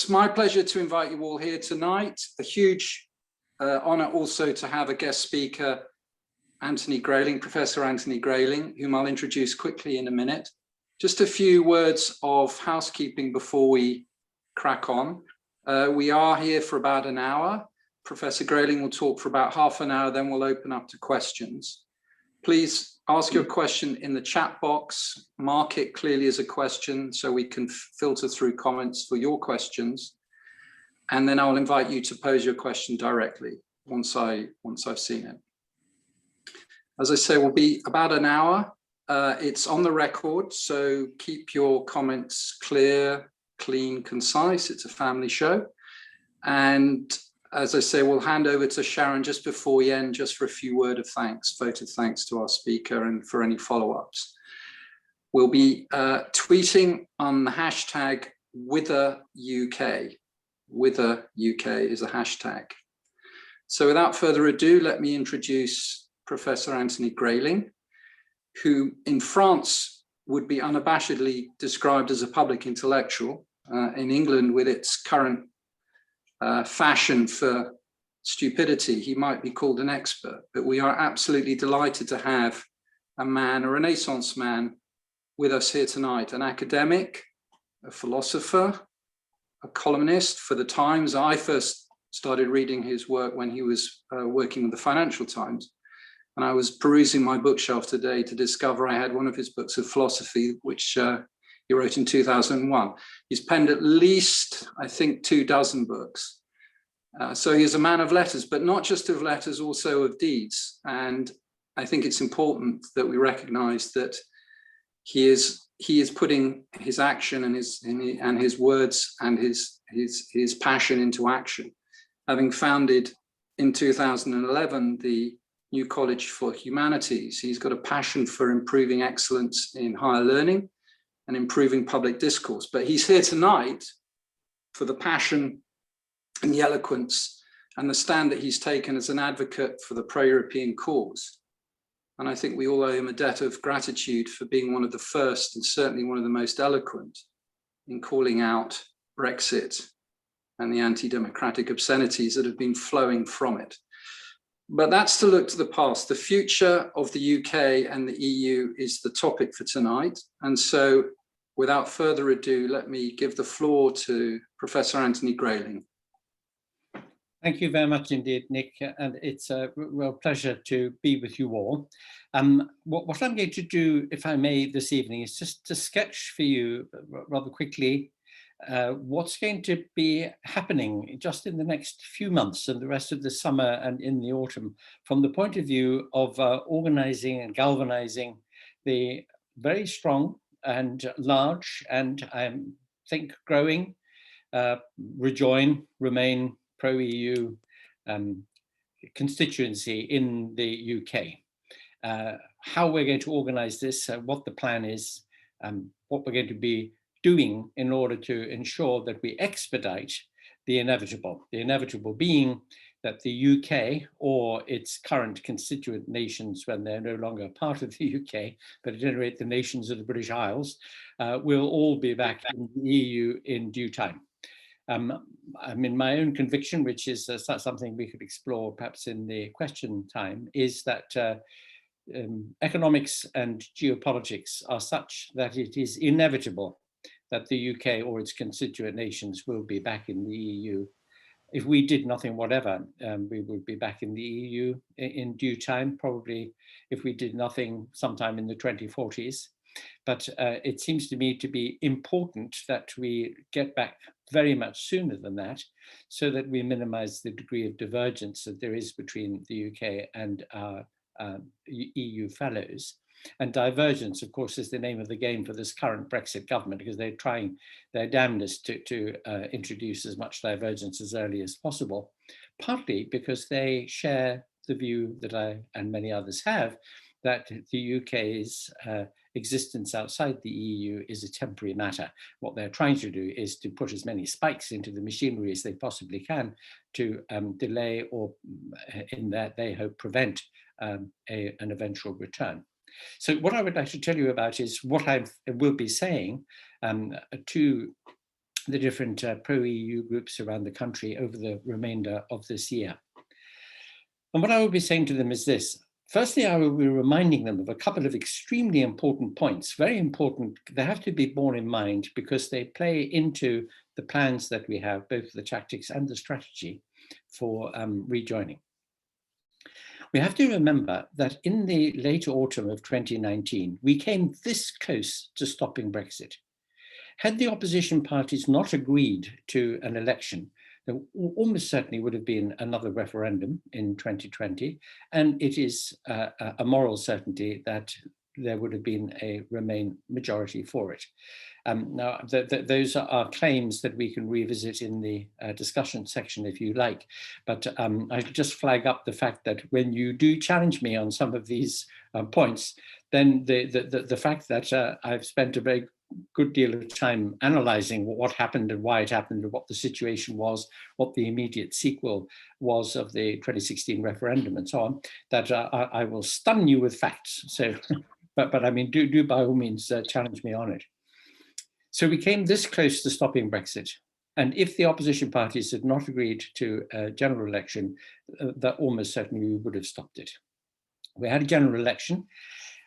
It's my pleasure to invite you all here tonight. A huge honor also to have a guest speaker, Anthony Grayling, Professor Anthony Grayling, whom I'll introduce quickly in a minute. Just a few words of housekeeping before we crack on. We are here for about an hour. Professor Grayling will talk for about half an hour, then we'll open up to questions. Please ask your question in the chat box, mark it clearly as a question so we can filter through comments for your questions. And then I'll invite you to pose your question directly once I've seen it. As I say, we'll be about an hour. It's on the record, so keep your comments clear, clean, concise. It's a family show. And as I say, we'll hand over to Sharon just before we end, just for a few vote of thanks to our speaker and for any follow-ups. We'll be tweeting on the hashtag #WitherUK. WitherUK is a hashtag. So without further ado, let me introduce Professor Anthony Grayling, who in France would be unabashedly described as a public intellectual. In England, with its current fashion for stupidity, he might be called an expert, but we are absolutely delighted to have a man, a Renaissance man, with us here tonight, an academic, a philosopher, a columnist for the Times. I first started reading his work when he was working with the Financial Times, and I was perusing my bookshelf today to discover I had one of his books of philosophy, which he wrote in 2001. He's penned at least, I think, 24 books. So he is a man of letters, but not just of letters, also of deeds. And I think it's important that we recognize that he is putting his action and his words and his passion into action. Having founded in 2011 the New College for Humanities, he's got a passion for improving excellence in higher learning and improving public discourse. But he's here tonight for the passion and the eloquence and the stand that he's taken as an advocate for the pro-European cause. And I think we all owe him a debt of gratitude for being one of the first and certainly one of the most eloquent in calling out Brexit and the anti-democratic obscenities that have been flowing from it. But that's to look to the past. The future of the UK and the EU is the topic for tonight. And so without further ado, let me give the floor to Professor Anthony Grayling. Thank you very much indeed, Nick. And it's a real pleasure to be with you all. What I'm going to do, if I may, this evening is just to sketch for you rather quickly what's going to be happening just in the next few months and the rest of the summer and in the autumn from the point of view of organizing and galvanizing the very strong and large and I think growing Remain pro-EU constituency in the UK. How we're going to organize this, what the plan is, what we're going to be doing in order to ensure that we expedite the inevitable being that the UK or its current constituent nations, when they're no longer part of the UK, but at any rate the nations of the British Isles, will all be back in the EU in due time. I mean, my own conviction, which is something we could explore perhaps in the question time, is that economics and geopolitics are such that it is inevitable that the UK or its constituent nations will be back in the EU. If we did nothing whatever, we would be back in the EU in due time, probably if we did nothing sometime in the 2040s. But it seems to me to be important that we get back very much sooner than that, so that we minimize the degree of divergence that there is between the UK and our EU fellows. And divergence, of course, is the name of the game for this current Brexit government, because they're trying their damnedest to introduce as much divergence as early as possible, partly because they share the view that I and many others have, that the UK's existence outside the EU is a temporary matter. What they're trying to do is to put as many spikes into the machinery as they possibly can to delay or, in that they hope, prevent an eventual return. So what I would like to tell you about is what I will be saying to the different pro-EU groups around the country over the remainder of this year. And what I will be saying to them is this. Firstly, I will be reminding them of a couple of extremely important points, very important. They have to be borne in mind because they play into the plans that we have, both the tactics and the strategy for rejoining. We have to remember that in the late autumn of 2019, we came this close to stopping Brexit. Had the opposition parties not agreed to an election, there almost certainly would have been another referendum in 2020, and it is a moral certainty that there would have been a Remain majority for it. Now, those are claims that we can revisit in the discussion section if you like, but I just flag up the fact that when you do challenge me on some of these points, then the fact that I've spent a very good deal of time analysing what happened and why it happened and what the situation was, what the immediate sequel was of the 2016 referendum and so on, that I will stun you with facts. So, but I mean, do by all means challenge me on it. So we came this close to stopping Brexit. And if the opposition parties had not agreed to a general election, that almost certainly we would have stopped it. We had a general election.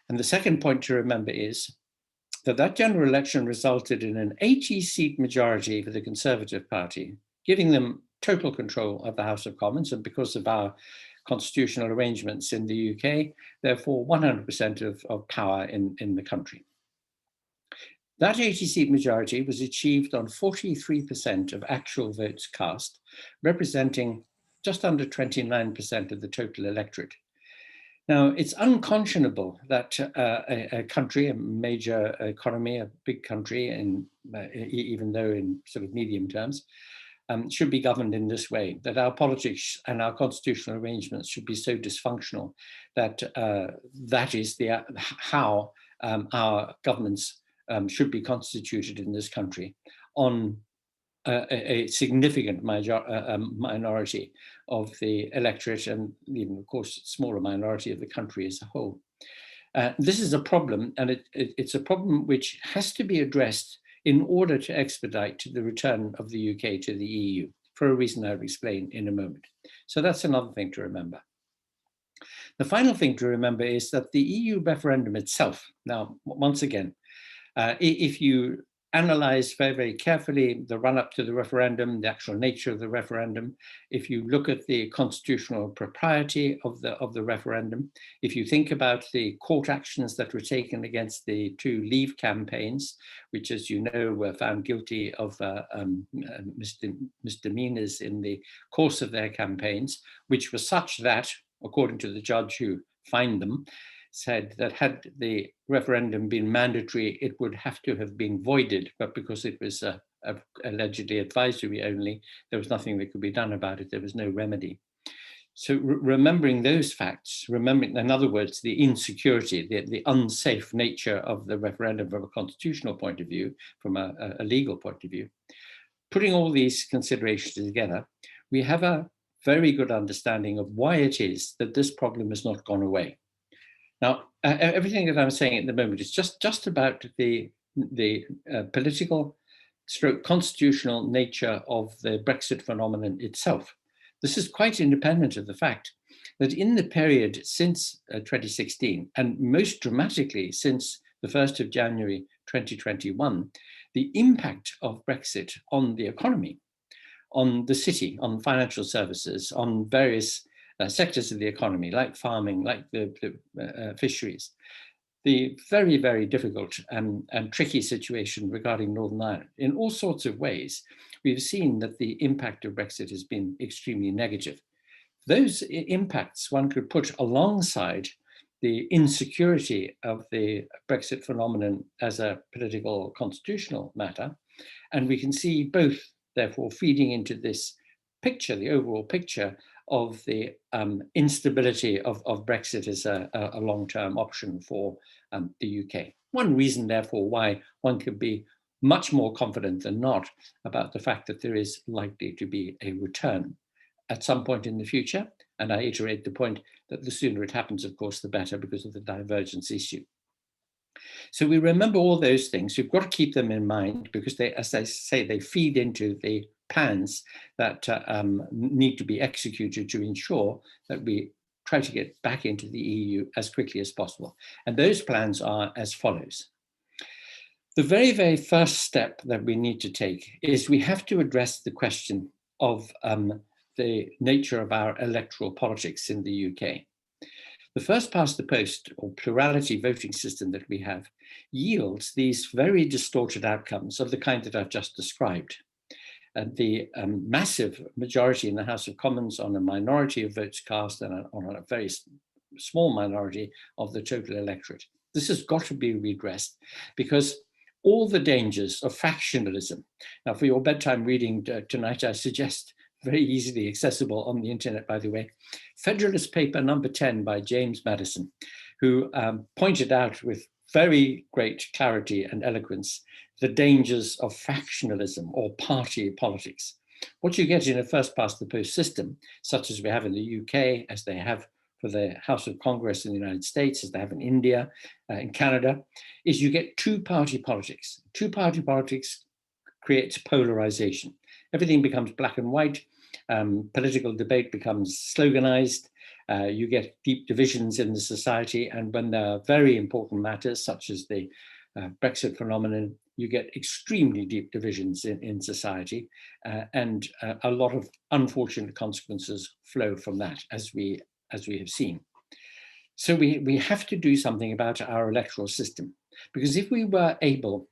And the second point to remember is that general election resulted in an 80-seat majority for the Conservative Party, giving them total control of the House of Commons, and because of our constitutional arrangements in the UK, therefore 100% of power in the country. That 80-seat majority was achieved on 43% of actual votes cast, representing just under 29% of the total electorate. Now, it's unconscionable that a country, a major economy, a big country, even though in sort of medium terms, should be governed in this way, that our politics and our constitutional arrangements should be so dysfunctional that that is how our governments should be constituted in this country on a significant minority of the electorate and even, of course, smaller minority of the country as a whole. This is a problem, and it's a problem which has to be addressed in order to expedite the return of the UK to the EU, for a reason I'll explain in a moment. So that's another thing to remember. The final thing to remember is that the EU referendum itself, now, once again, if you analyze very, very carefully the run-up to the referendum, the actual nature of the referendum, if you look at the constitutional propriety of the referendum, if you think about the court actions that were taken against the two Leave campaigns, which, as you know, were found guilty of misdemeanors in the course of their campaigns, which were such that, according to the judge who fined them, said that had the referendum been mandatory, it would have to have been voided, but because it was allegedly advisory only, there was nothing that could be done about it. There was no remedy. So remembering those facts, remembering, in other words, the insecurity, the unsafe nature of the referendum from a constitutional point of view, from a legal point of view, putting all these considerations together, we have a very good understanding of why it is that this problem has not gone away. Now, everything that I'm saying at the moment is just about the political stroke constitutional nature of the Brexit phenomenon itself. This is quite independent of the fact that in the period since 2016, and most dramatically since the 1st of January 2021, the impact of Brexit on the economy, on the city, on financial services, on various sectors of the economy, like farming, like the fisheries, the very, very difficult and tricky situation regarding Northern Ireland. In all sorts of ways, we've seen that the impact of Brexit has been extremely negative. Those impacts one could put alongside the insecurity of the Brexit phenomenon as a political constitutional matter, and we can see both, therefore, feeding into this picture, the overall picture of the instability of Brexit as a long-term option for the UK. One reason, therefore, why one could be much more confident than not about the fact that there is likely to be a return at some point in the future. And I iterate the point that the sooner it happens, of course, the better, because of the divergence issue. So we remember all those things. We've got to keep them in mind because they, as I say, they feed into the plans that need to be executed to ensure that we try to get back into the EU as quickly as possible. And those plans are as follows. The very, very first step that we need to take is we have to address the question of the nature of our electoral politics in the UK. The first past the post or plurality voting system that we have yields these very distorted outcomes of the kind that I've just described. And the massive majority in the House of Commons on a minority of votes cast and on a very small minority of the total electorate. This has got to be redressed because all the dangers of factionalism. Now, for your bedtime reading tonight, I suggest very easily accessible on the internet, by the way, Federalist Paper number 10 by James Madison, who pointed out with very great clarity and eloquence the dangers of factionalism or party politics. What you get in a first past the post system, such as we have in the UK, as they have for the House of Congress in the United States, as they have in India, in Canada, is you get two-party politics. Two-party politics creates polarization. Everything becomes black and white. Political debate becomes sloganized. You get deep divisions in the society. And when there are very important matters, such as the Brexit phenomenon, you get extremely deep divisions in society. And a lot of unfortunate consequences flow from that, as we have seen. So we have to do something about our electoral system, because if we were able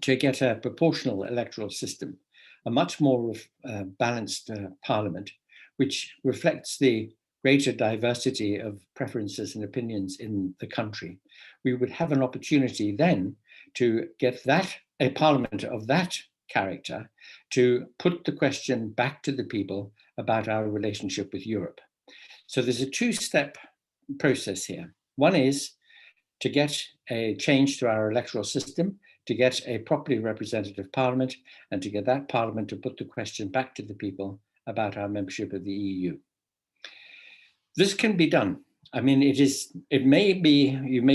to get a proportional electoral system, a much more balanced parliament, which reflects the greater diversity of preferences and opinions in the country, we would have an opportunity then to get a parliament of that character to put the question back to the people about our relationship with Europe. So there's a two-step process here. One is to get a change to our electoral system, to get a properly representative parliament, and to get that parliament to put the question back to the people about our membership of the EU. This can be done. I mean, you may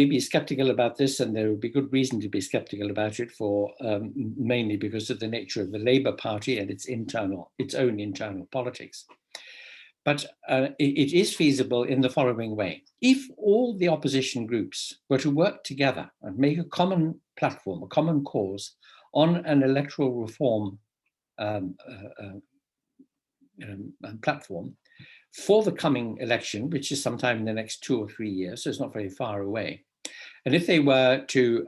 be skeptical about this, and there would be good reason to be skeptical about it for mainly because of the nature of the Labour Party and its own internal politics. But it is feasible in the following way. If all the opposition groups were to work together and make a common platform, a common cause on an electoral reform platform for the coming election, which is sometime in the next 2 or 3 years, so it's not very far away. And if they were to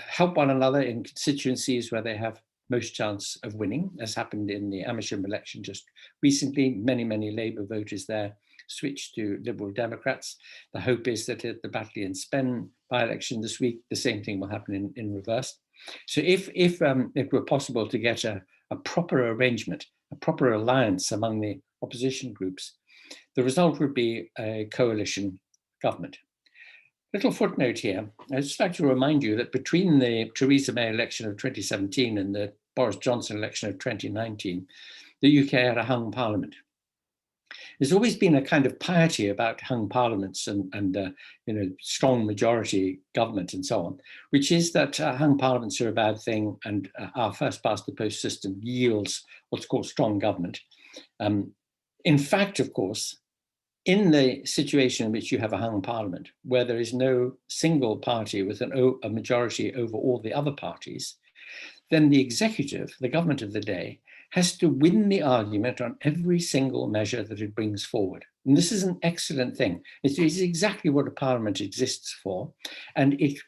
help one another in constituencies where they have most chance of winning, as happened in the Amersham election just recently. Many Labour voters there switched to Liberal Democrats. The hope is that at the Batley and Spen by-election this week, the same thing will happen in reverse. So if it were possible to get a proper arrangement, a proper alliance among the opposition groups, the result would be a coalition government. Little footnote here, I'd just like to remind you that between the Theresa May election of 2017 and the Boris Johnson election of 2019, the UK had a hung parliament. There's always been a kind of piety about hung parliaments and strong majority government and so on, which is that hung parliaments are a bad thing, and our first past the post system yields what's called strong government. In fact, of course, in the situation in which you have a hung parliament, where there is no single party with a majority over all the other parties, then the executive, the government of the day, has to win the argument on every single measure that it brings forward. And this is an excellent thing. It is exactly what a parliament exists for. And it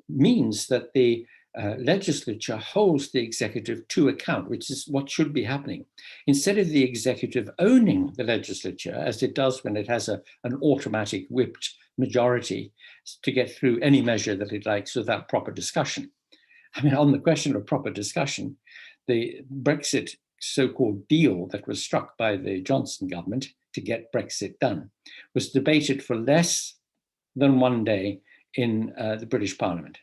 means that the legislature holds the executive to account, which is what should be happening. Instead of the executive owning the legislature, as it does when it has an automatic whipped majority to get through any measure that it likes without proper discussion. I mean, on the question of proper discussion, the Brexit so-called deal that was struck by the Johnson government to get Brexit done was debated for less than 1 day in the British Parliament,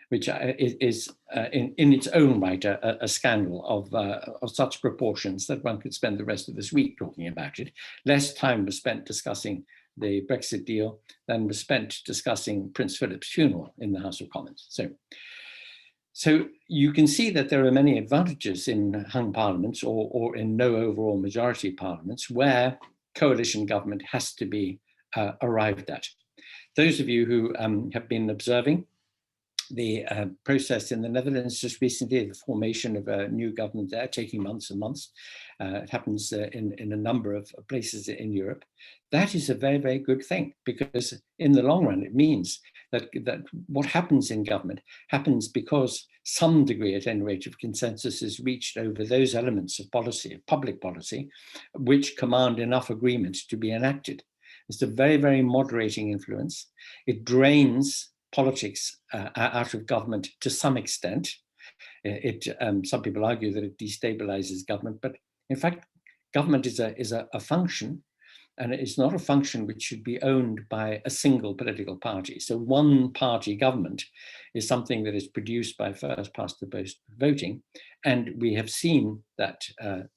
which is in its own right a scandal of such proportions that one could spend the rest of this week talking about it. Less time was spent discussing the Brexit deal than was spent discussing Prince Philip's funeral in the House of Commons. So you can see that there are many advantages in hung parliaments or in no overall majority parliaments where coalition government has to be arrived at. Those of you who have been observing the process in the Netherlands just recently, the formation of a new government there, taking months and months. It happens in a number of places in Europe. That is a very, very good thing, because in the long run, it means that what happens in government happens because some degree, at any rate, of consensus is reached over those elements of policy, of public policy, which command enough agreement to be enacted. It's a very, very moderating influence. It drains politics out of government to some extent. Some people argue that it destabilizes government, but in fact, government is a function, and it's not a function which should be owned by a single political party. So one party government is something that is produced by first past the post voting, and we have seen that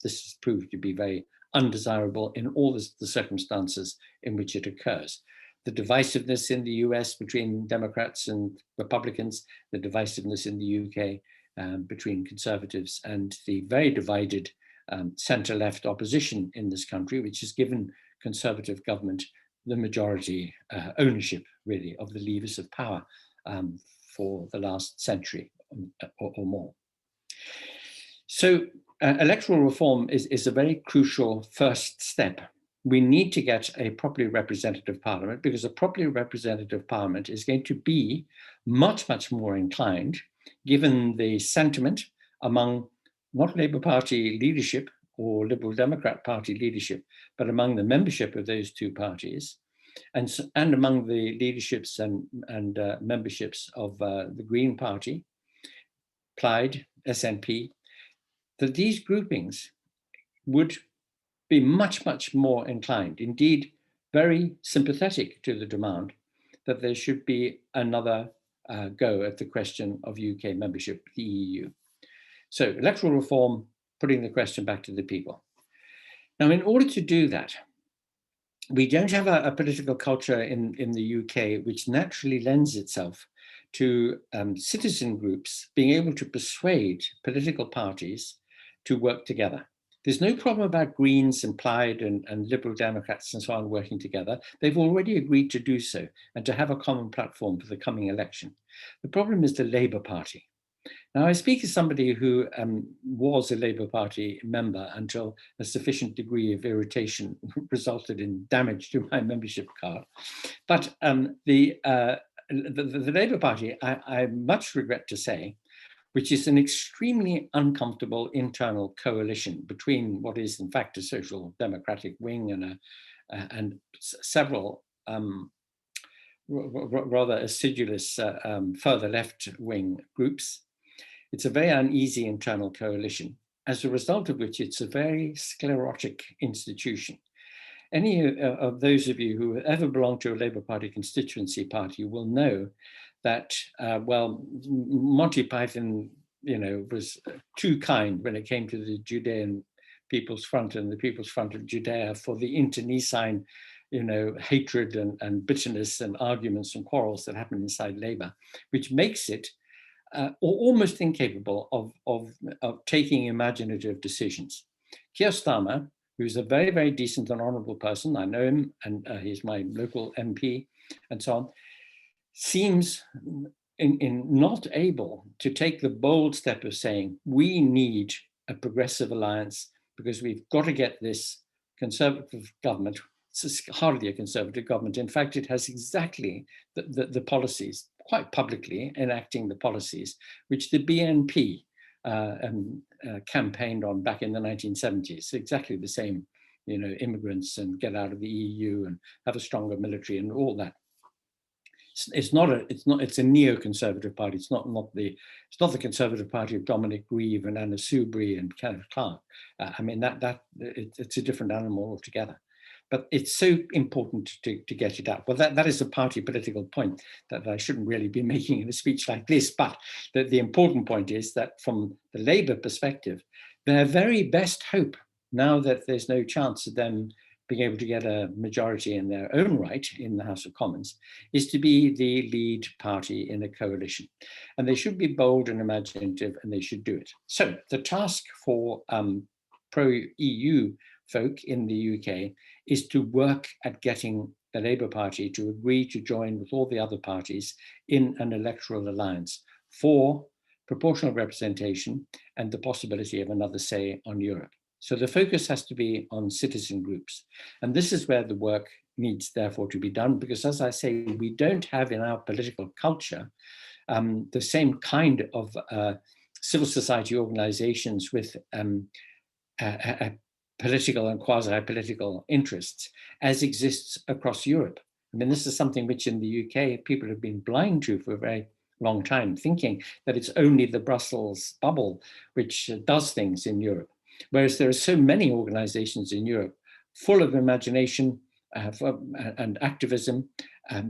this has proved to be very undesirable in all the circumstances in which it occurs. The divisiveness in the US between Democrats and Republicans, the divisiveness in the UK between Conservatives, and the very divided centre-left opposition in this country, which has given Conservative government the majority ownership, really, of the levers of power for the last century or more. So electoral reform is a very crucial first step. We need to get a properly representative parliament, because a properly representative parliament is going to be much, much more inclined, given the sentiment among not Labour Party leadership or Liberal Democrat Party leadership, but among the membership of those two parties, and among the leaderships and memberships of the Green Party, Plaid, SNP, that these groupings would be much, much more inclined, indeed very sympathetic to the demand that there should be another go at the question of UK membership of the EU. So electoral reform, putting the question back to the people. Now, in order to do that, we don't have a political culture in the UK which naturally lends itself to citizen groups being able to persuade political parties to work together. There's no problem about Greens and Plaid and Liberal Democrats and so on working together. They've already agreed to do so and to have a common platform for the coming election. The problem is the Labour Party. Now, I speak as somebody who was a Labour Party member until a sufficient degree of irritation resulted in damage to my membership card. But the Labour Party, I much regret to say, which is an extremely uncomfortable internal coalition between what is in fact a social democratic wing and several rather acidulous further left wing groups. It's a very uneasy internal coalition, as a result of which it's a very sclerotic institution. Any of those of you who have ever belonged to a Labour Party constituency party will know that, well, Monty Python, was too kind when it came to the Judean People's Front and the People's Front of Judea for the internecine, hatred and bitterness and arguments and quarrels that happen inside Labour, which makes it almost incapable of taking imaginative decisions. Keir Starmer, who's a very, very decent and honourable person, I know him, and he's my local MP and so on, seems in not able to take the bold step of saying, we need a progressive alliance because we've got to get this Conservative government. It's hardly a Conservative government. In fact, it has exactly the policies, quite publicly enacting the policies which the BNP campaigned on back in the 1970s. Exactly the same, immigrants and get out of the EU and have a stronger military and all that. It's a neo-conservative party. It's not the Conservative Party of Dominic Grieve and Anna Soubry and Kenneth Clarke. It's a different animal altogether. But it's so important to get it out. Well, that is a party political point that I shouldn't really be making in a speech like this. But the important point is that from the Labour perspective, their very best hope, now that there's no chance of them being able to get a majority in their own right in the House of Commons, is to be the lead party in a coalition. And they should be bold and imaginative, and they should do it. So the task for pro-EU folk in the UK is to work at getting the Labour Party to agree to join with all the other parties in an electoral alliance for proportional representation and the possibility of another say on Europe. So the focus has to be on citizen groups. And this is where the work needs, therefore, to be done, because, as I say, we don't have in our political culture the same kind of civil society organizations with political and quasi-political interests as exists across Europe. I mean, this is something which in the UK people have been blind to for a very long time, thinking that it's only the Brussels bubble which does things in Europe. Whereas there are so many organizations in Europe full of imagination and activism,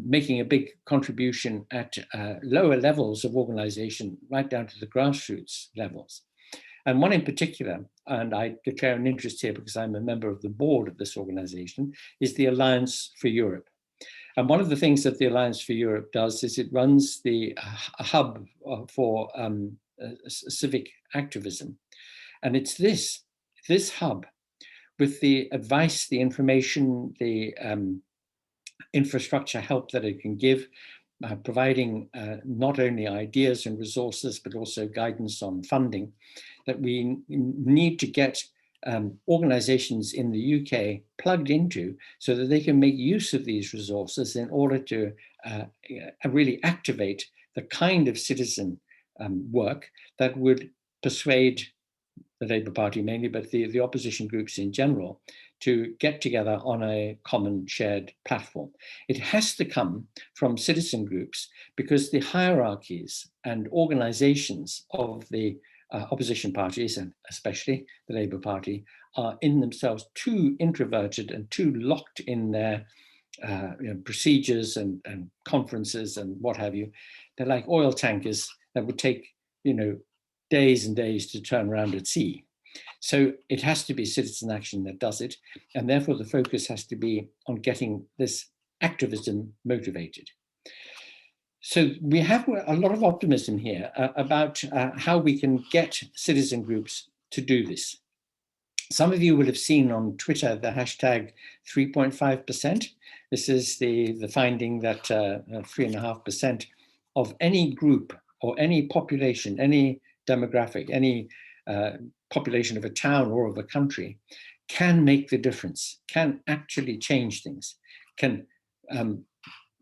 making a big contribution at lower levels of organization, right down to the grassroots levels. And one in particular, and I declare an interest here because I'm a member of the board of this organization, is the Alliance for Europe. And one of the things that the Alliance for Europe does is it runs the hub for civic activism. And it's this hub, with the advice, the information, the infrastructure help that it can give, providing not only ideas and resources, but also guidance on funding, that we need to get organizations in the UK plugged into so that they can make use of these resources in order to really activate the kind of citizen work that would persuade the Labour Party mainly, but the opposition groups in general, to get together on a common shared platform. It has to come from citizen groups because the hierarchies and organizations of the opposition parties, and especially the Labour Party, are in themselves too introverted and too locked in their procedures and conferences and what have you. They're like oil tankers that would take, days and days to turn around at sea. So it has to be citizen action that does it. And therefore the focus has to be on getting this activism motivated. So we have a lot of optimism here about how we can get citizen groups to do this. Some of you will have seen on Twitter the hashtag 3.5%. This is the finding that 3.5% of any group or any population, any demographic, any population of a town or of a country can make the difference, can actually change things, can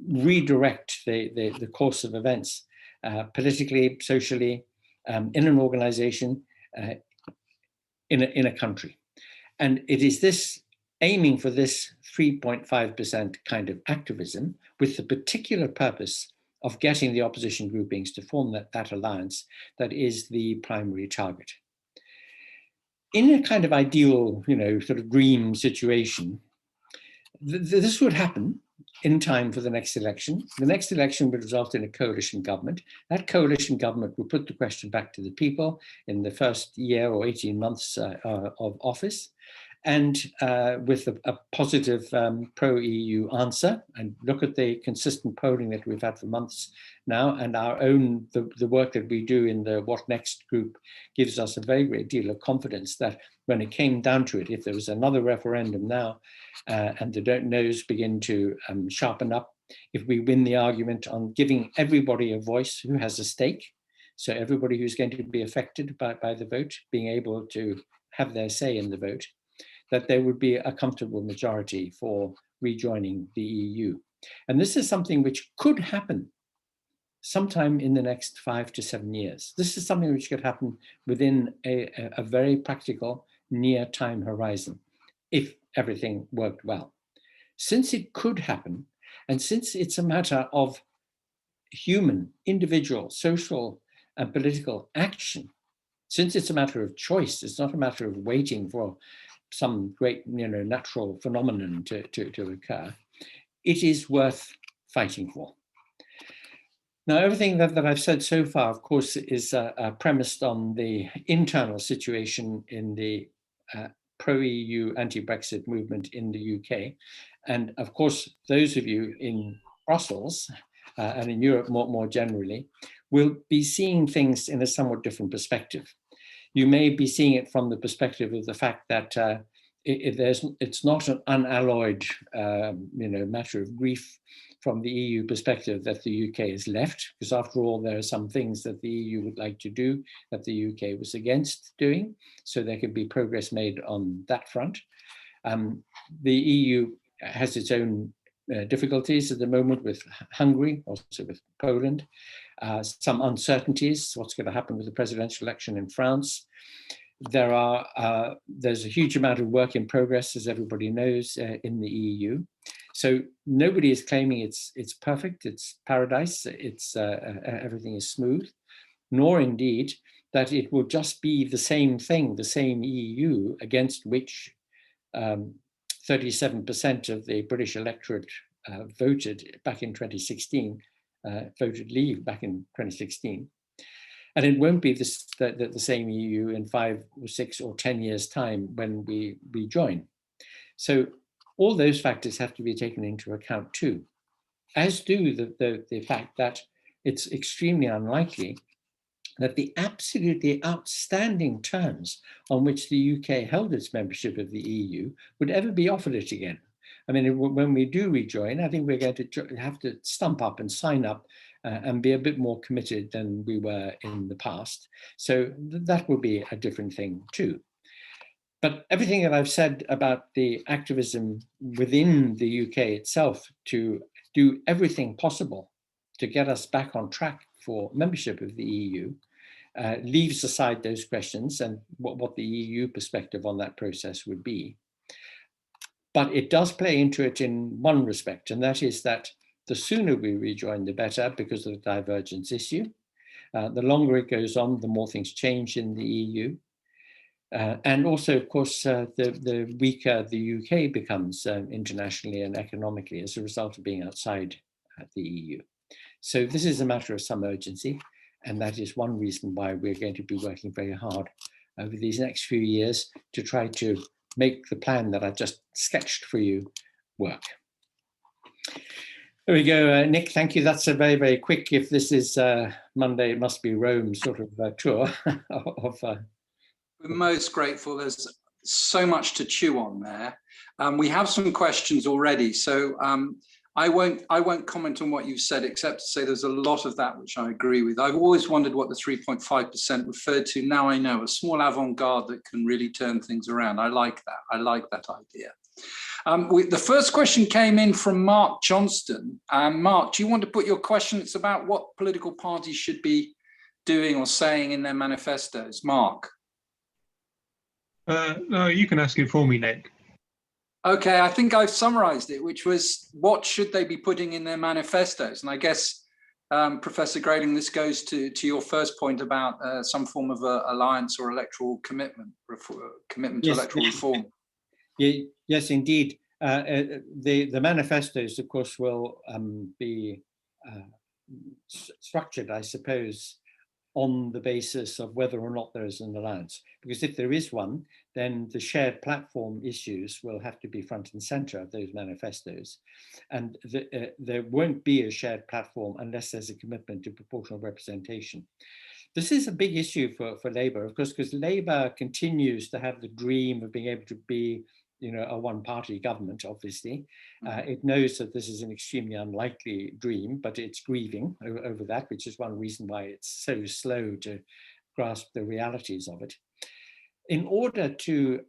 redirect the course of events politically, socially, in an organization, in a country. And it is this aiming for this 3.5% kind of activism with the particular purpose of getting the opposition groupings to form that alliance that is the primary target. In a kind of ideal, sort of dream situation, this would happen in time for the next election. The next election would result in a coalition government. That coalition government would put the question back to the people in the first year or 18 months of office, and with a positive pro-EU answer, and look at the consistent polling that we've had for months now, and our own, the work that we do in the What Next group gives us a very great deal of confidence that when it came down to it, if there was another referendum now, and the don't knows begin to sharpen up, if we win the argument on giving everybody a voice who has a stake, so everybody who's going to be affected by the vote being able to have their say in the vote, that there would be a comfortable majority for rejoining the EU. And this is something which could happen sometime in the next 5 to 7 years. This is something which could happen within a very practical near time horizon, if everything worked well. Since it could happen, and since it's a matter of human, individual, social, and political action, since it's a matter of choice, it's not a matter of waiting for some great natural phenomenon to occur, it is worth fighting for. Now, everything that I've said so far, of course, is premised on the internal situation in the pro-EU anti-Brexit movement in the UK. And of course, those of you in Brussels and in Europe more generally will be seeing things in a somewhat different perspective. You may be seeing it from the perspective of the fact that it's not an unalloyed matter of grief from the EU perspective that the UK is left, because after all, there are some things that the EU would like to do that the UK was against doing, so there could be progress made on that front. The EU has its own difficulties at the moment with Hungary, also with Poland, some uncertainties, what's going to happen with the presidential election in France. There's a huge amount of work in progress, as everybody knows, in the EU. So nobody is claiming it's perfect, it's paradise, everything is smooth, nor indeed that it will just be the same thing, the same EU against which 37% of the British electorate voted back in 2016, voted leave back in 2016. And it won't be the same EU in 5 or 6 or 10 years' time when we join. So all those factors have to be taken into account too, as do the fact that it's extremely unlikely that the absolutely outstanding terms on which the UK held its membership of the EU would ever be offered it again. I mean, when we do rejoin, I think we're going to have to stump up and sign up and be a bit more committed than we were in the past. So that will be a different thing too. But everything that I've said about the activism within the UK itself to do everything possible to get us back on track for membership of the EU leaves aside those questions and what the EU perspective on that process would be. But it does play into it in one respect, and that is that the sooner we rejoin, the better, because of the divergence issue. The longer it goes on, the more things change in the EU. And also, of course, the weaker the UK becomes internationally and economically as a result of being outside the EU. So this is a matter of some urgency, and that is one reason why we're going to be working very hard over these next few years to try to make the plan that I just sketched for you work. There we go, Nick, thank you. That's a very, very quick, if this is Monday, it must be Rome sort of tour of We're most grateful. There's so much to chew on there. We have some questions already, so I won't comment on what you've said, except to say there's a lot of that which I agree with. I've always wondered what the 3.5% referred to. Now I know, a small avant-garde that can really turn things around. I like that. I like that idea. The first question came in from Mark Johnston. Mark, do you want to put your question? It's about what political parties should be doing or saying in their manifestos. Mark. No, you can ask it for me, Nick. Okay, I think I've summarized it, which was what should they be putting in their manifestos? And I guess, Professor Grayling, this goes to your first point about some form of alliance or electoral commitment to electoral reform. Yes, indeed. The manifestos, of course, will be structured, I suppose, on the basis of whether or not there is an alliance. Because if there is one, then the shared platform issues will have to be front and center of those manifestos. And there won't be a shared platform unless there's a commitment to proportional representation. This is a big issue for Labour, of course, because Labour continues to have the dream of being able to be a one-party government, obviously. It knows that this is an extremely unlikely dream, but it's grieving over that, which is one reason why it's so slow to grasp the realities of it. In order to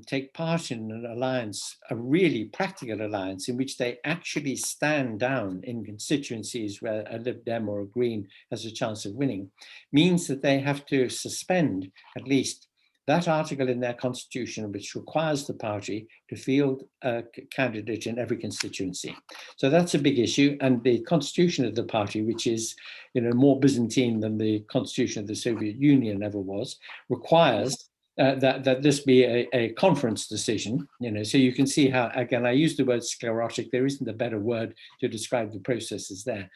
take part in an alliance, a really practical alliance, in which they actually stand down in constituencies where a Lib Dem or a Green has a chance of winning, means that they have to suspend at least that article in their constitution which requires the party to field a candidate in every constituency. So that's a big issue. And the constitution of the party, which is more Byzantine than the constitution of the Soviet Union ever was, requires that this be a conference decision. So you can see how, again, I use the word sclerotic. There isn't a better word to describe the processes there,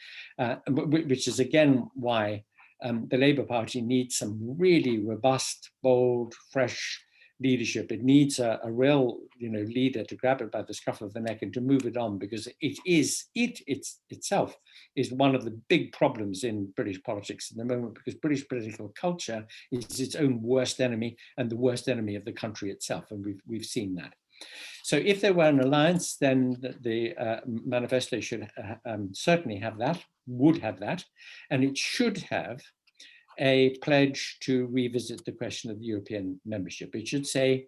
which is again why the Labour Party needs some really robust, bold, fresh, leadership. It needs a real, leader to grab it by the scruff of the neck and to move it on, because itself is one of the big problems in British politics at the moment, because British political culture is its own worst enemy and the worst enemy of the country itself, and we've seen that. So if there were an alliance, then the manifesto should certainly have that, would have that, and it should have a pledge to revisit the question of the European membership. It should say,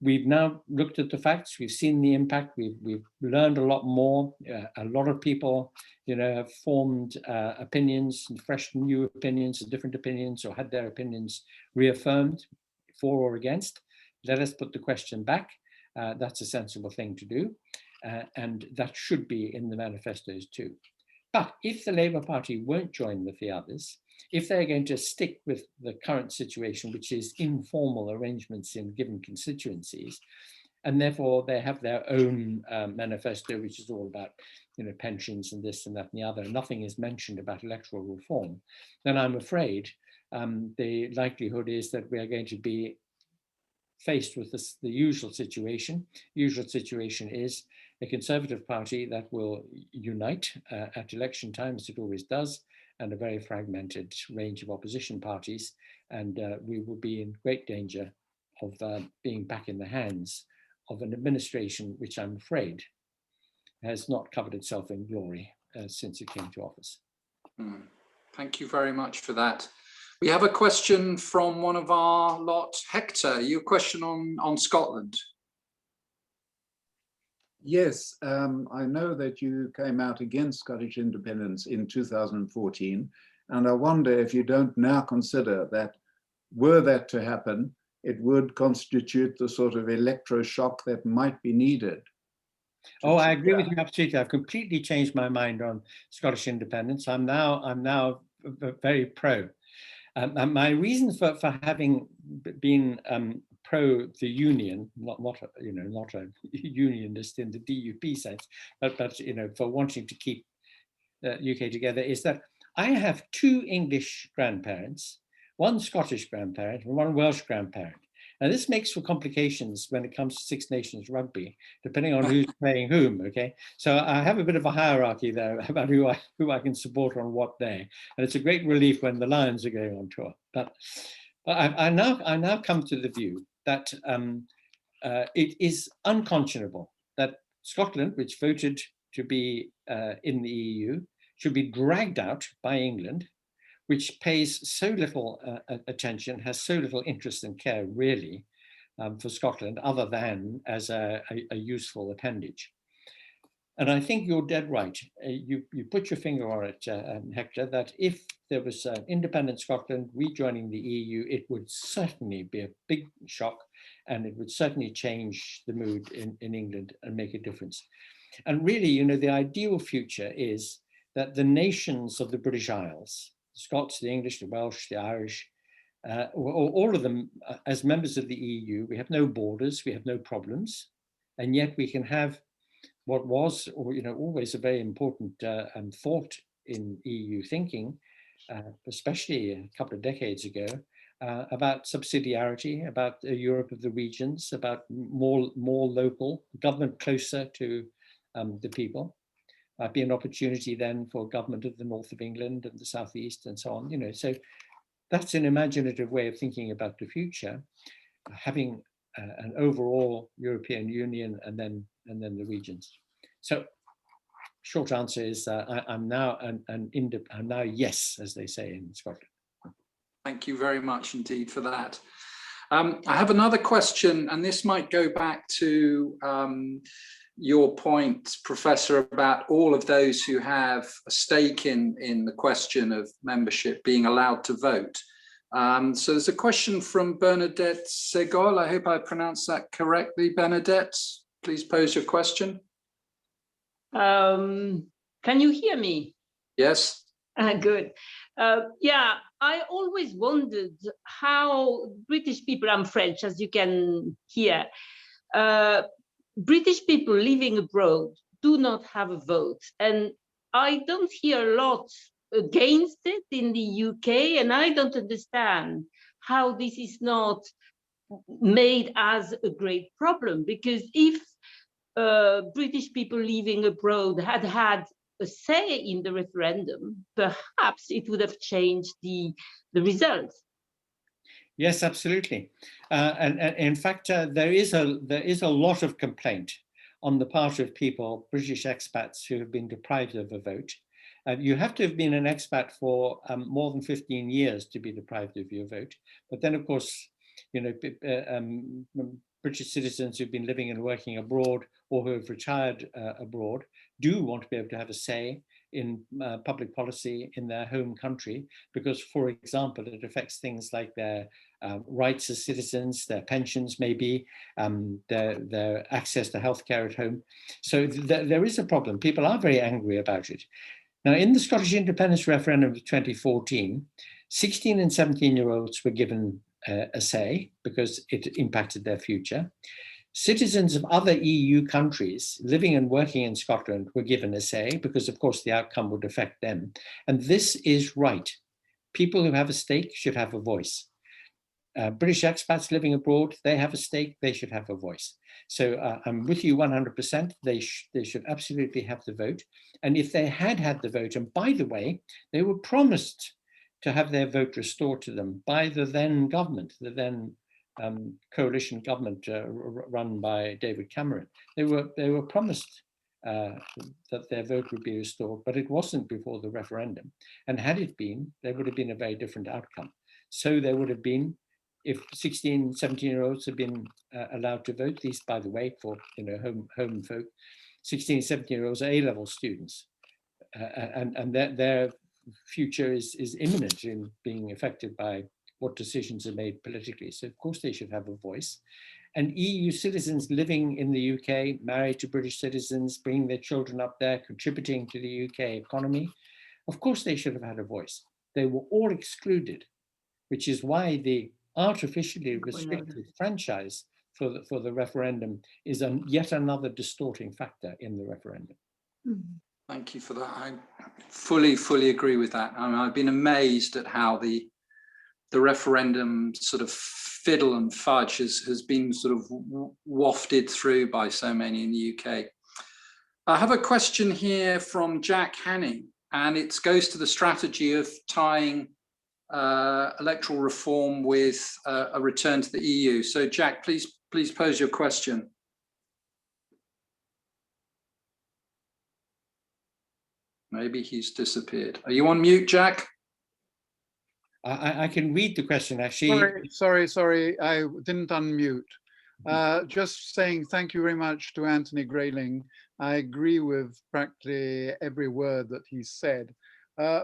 we've now looked at the facts, we've seen the impact, we've learned a lot more. A lot of people, have formed opinions, fresh new opinions, different opinions, or had their opinions reaffirmed, for or against. Let us put the question back. That's a sensible thing to do. And that should be in the manifestos too. But if the Labour Party won't join with the others, if they're going to stick with the current situation, which is informal arrangements in given constituencies, and therefore they have their own manifesto, which is all about pensions and this and that and the other, nothing is mentioned about electoral reform, then I'm afraid the likelihood is that we are going to be faced with the usual situation. Usual situation is a Conservative Party that will unite at election time, as it always does, and a very fragmented range of opposition parties. And we will be in great danger of being back in the hands of an administration which I'm afraid has not covered itself in glory since it came to office. Thank you very much for that. We have a question from one of our lot. Hector, your question on Scotland. Yes, I know that you came out against Scottish independence in 2014, and I wonder if you don't now consider that, were that to happen, it would constitute the sort of electroshock that might be needed. Oh, I agree with you absolutely. I've completely changed my mind on Scottish independence. I'm now very pro. My reason for having been pro the union, not a unionist in the DUP sense, but for wanting to keep the UK together, is that I have two English grandparents, one Scottish grandparent and one Welsh grandparent. Now this makes for complications when it comes to Six Nations rugby, depending on who's playing whom. Okay, so I have a bit of a hierarchy there about who I can support on what day, and it's a great relief when the Lions are going on tour. But I now come to the view that it is unconscionable that Scotland, which voted to be in the EU, should be dragged out by England, which pays so little attention, has so little interest and care really for Scotland, other than as a useful appendage. And I think you're dead right. You put your finger on it, Hector, that if there was independent Scotland rejoining the EU, it would certainly be a big shock, and it would certainly change the mood in England and make a difference. And really, the ideal future is that the nations of the British Isles, the Scots, the English, the Welsh, the Irish, all of them as members of the EU, we have no borders, we have no problems, and yet we can have what was, always a very important thought in EU thinking, especially a couple of decades ago, about subsidiarity, about Europe of the regions, about more local government closer to the people. Might be an opportunity then for government of the north of England and the southeast and so on. So that's an imaginative way of thinking about the future, having an overall European Union and then the regions. So short answer is I'm now I'm now yes, as they say in Scotland. Thank you very much indeed for that. I have another question, and this might go back to your point, Professor, about all of those who have a stake in the question of membership being allowed to vote. So there's a question from Bernadette Segol. I hope I pronounced that correctly. Bernadette, please pose your question. Can you hear me? Yes. Good. Yeah, I always wondered how British people, I'm French, as you can hear, British people living abroad do not have a vote. And I don't hear a lot against it in the UK, and I don't understand how this is not made as a great problem, because if British people living abroad had had a say in the referendum, perhaps it would have changed the results. Yes, absolutely. And in fact, there is a lot of complaint on the part of people, British expats who have been deprived of a vote. You have to have been an expat for more than 15 years to be deprived of your vote. But then, of course, you know, British citizens who've been living and working abroad or who have retired abroad do want to be able to have a say in public policy in their home country, because, for example, it affects things like their rights as citizens, their pensions maybe, their access to healthcare at home. So there is a problem. People are very angry about it. Now, in the Scottish independence referendum of 2014, 16 and 17-year-olds were given a say because it impacted their future. Citizens of other EU countries living and working in Scotland were given a say because, of course, the outcome would affect them. And this is right. People who have a stake should have a voice. British expats living abroad, they have a stake, they should have a voice. So I'm with you 100%. They should absolutely have the vote. And if they had the vote, and by the way, they were promised to have their vote restored to them by the then government, the then coalition government run by David Cameron. They were promised that their vote would be restored, but it wasn't before the referendum. And had it been, there would have been a very different outcome. So there would have been, if 16, 17-year-olds had been allowed to vote, these, by the way, for home folk, 16, 17-year-olds are A-level students, and their future is imminent in being affected by what decisions are made politically. So of course they should have a voice. And EU citizens living in the UK, married to British citizens, bringing their children up there, contributing to the UK economy, of course they should have had a voice. They were all excluded, which is why the artificially restricted franchise for the referendum is yet another distorting factor in the referendum. Thank you for that. I fully agree with that. I mean, I've been amazed at how the referendum sort of fiddle and fudge has been sort of wafted through by so many in the UK. I have a question here from Jack Hanning, and it goes to the strategy of tying electoral reform with a return to the EU. So Jack, please pose your question. Maybe he's disappeared. Are you on mute, Jack? I can read the question, actually. Sorry, I didn't unmute. Just saying thank you very much to Anthony Grayling. I agree with practically every word that he said.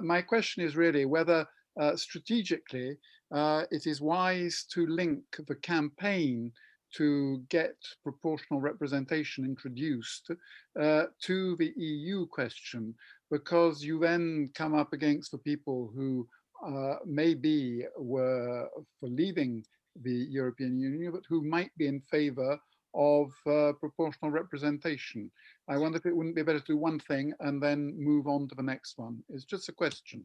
My question is really whether strategically it is wise to link the campaign to get proportional representation introduced to the EU question, because you then come up against the people who maybe were for leaving the European Union, but who might be in favor of proportional representation. I wonder if it wouldn't be better to do one thing and then move on to the next one. It's just a question.